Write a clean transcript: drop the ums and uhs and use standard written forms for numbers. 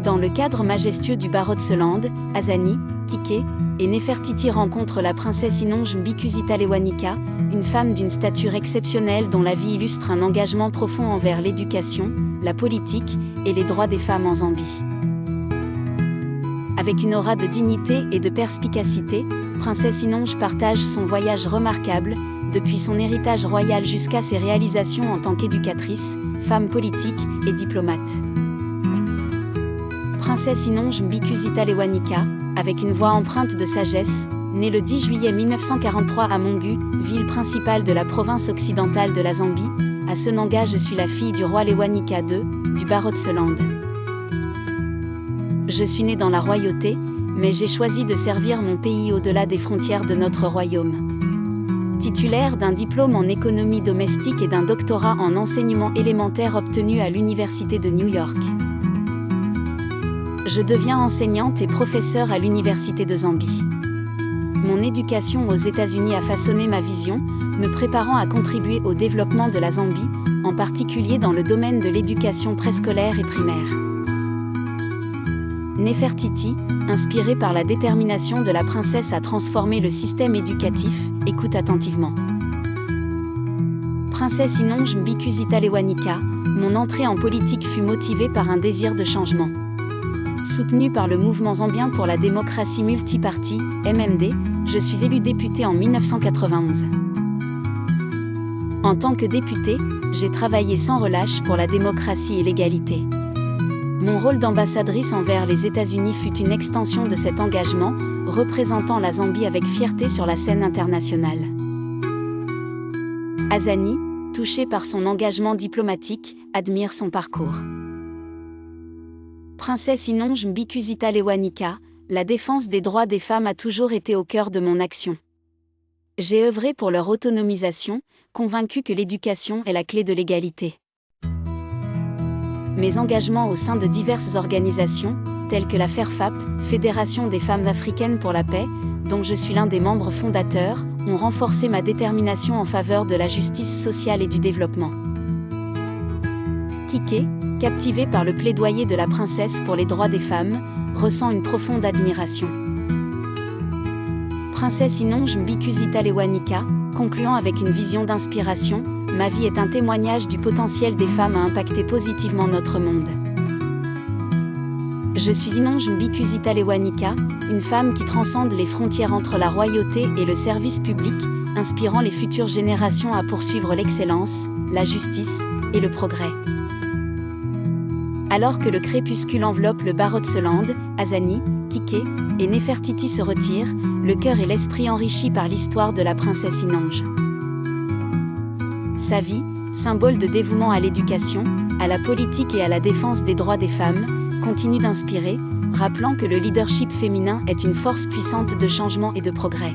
Dans le cadre majestueux du Barotseland, Azani, Kike et Nefertiti rencontrent la princesse Inonge Mbikuzita Lewanika, une femme d'une stature exceptionnelle dont la vie illustre un engagement profond envers l'éducation, la politique et les droits des femmes en Zambie. Avec une aura de dignité et de perspicacité, Princesse Inonge partage son voyage remarquable, depuis son héritage royal jusqu'à ses réalisations en tant qu'éducatrice, femme politique et diplomate. Princesse Inonge Mbikuzita Lewanika, avec une voix empreinte de sagesse, née le 10 juillet 1943 à Mongu, ville principale de la province occidentale de la Zambie, à Senanga. Je suis la fille du roi Lewanika II, du Barotseland. Je suis née dans la royauté, mais j'ai choisi de servir mon pays au-delà des frontières de notre royaume. Titulaire d'un diplôme en économie domestique et d'un doctorat en enseignement élémentaire obtenu à l'Université de New York. Je deviens enseignante et professeure à l'Université de Zambie. Mon éducation aux États-Unis a façonné ma vision, me préparant à contribuer au développement de la Zambie, en particulier dans le domaine de l'éducation préscolaire et primaire. Nefertiti, inspirée par la détermination de la princesse à transformer le système éducatif, écoute attentivement. Princesse Inonge Mbikuzita Lewanika, mon entrée en politique fut motivée par un désir de changement. Soutenue par le mouvement zambien pour la démocratie multipartie, MMD, je suis élue députée en 1991. En tant que députée, j'ai travaillé sans relâche pour la démocratie et l'égalité. Mon rôle d'ambassadrice envers les États-Unis fut une extension de cet engagement, représentant la Zambie avec fierté sur la scène internationale. Azani, touchée par son engagement diplomatique, admire son parcours. Princesse Inonge Mbikuzita Lewanika, la défense des droits des femmes a toujours été au cœur de mon action. J'ai œuvré pour leur autonomisation, convaincue que l'éducation est la clé de l'égalité. Mes engagements au sein de diverses organisations, telles que la FERFAP, Fédération des femmes africaines pour la paix, dont je suis l'un des membres fondateurs, ont renforcé ma détermination en faveur de la justice sociale et du développement. Kike, captivé par le plaidoyer de la princesse pour les droits des femmes, ressent une profonde admiration. Princesse Inonge Mbikuzita Lewanika, concluant avec une vision d'inspiration, ma vie est un témoignage du potentiel des femmes à impacter positivement notre monde. Je suis Inonge Mbikuzita Lewanika, une femme qui transcende les frontières entre la royauté et le service public, inspirant les futures générations à poursuivre l'excellence, la justice et le progrès. Alors que le crépuscule enveloppe le Barotseland, Azani, Kike et Nefertiti se retirent, le cœur et l'esprit enrichis par l'histoire de la princesse Inonge. Sa vie, symbole de dévouement à l'éducation, à la politique et à la défense des droits des femmes, continue d'inspirer, rappelant que le leadership féminin est une force puissante de changement et de progrès.